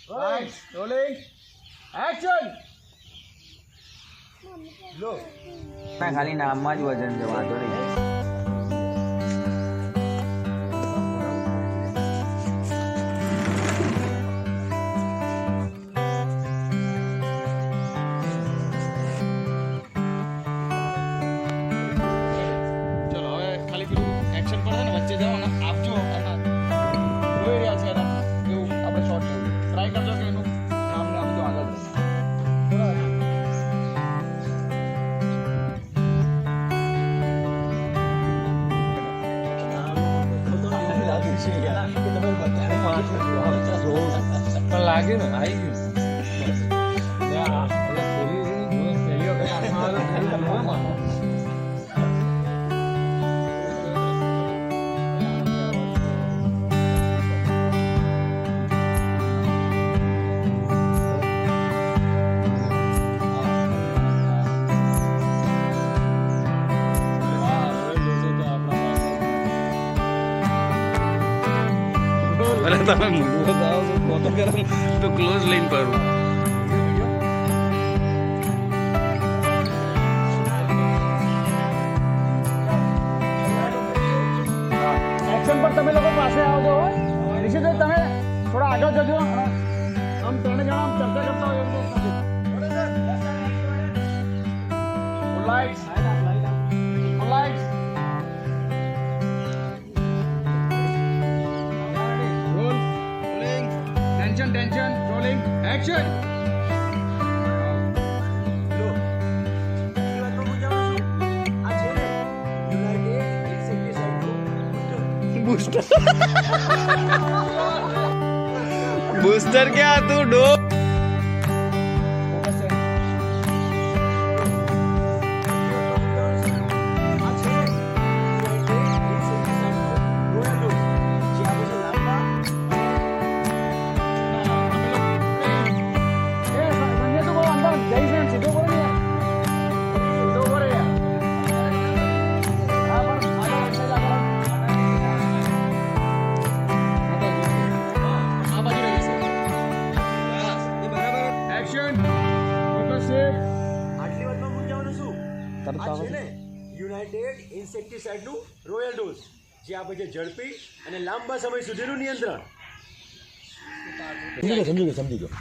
Lights, rolling, action. લો ખાલી નામમાં જ વજન છે, વાંધો નહીં. ચલો હવે ખાલી પેલું એક્શન પર છે ને વચ્ચે જાઓ અને આપજો અને જોઈ રહ્યા છે એના એવું આપણે શોર્ટ લેવું ટ્રાય કરજો કે એનું નામ ને આપજો આગળ પણ લાગ્યું ને આવી ગયું. અરે તમે મૂળવું જાઓ છો ફોટો કરો તો ક્લોઝ લઈને કરું. એક્શન પર તમે લોકો પાસે આવજો ઋષિભાઈ તમે થોડા આગળ જજો આમ ત્રણે જણા આમ ચર્ચા કરતા હોય lights lights roll rolling tension rolling action booster ક્યાં તું ડો યુનાઇટેડ ઇન્સેક્ટિસાઇડનું રોયલ ડોઝ જે આપે છે ઝડપી અને લાંબા સમય સુધીનું નિયંત્રણ. સમજી ગયો.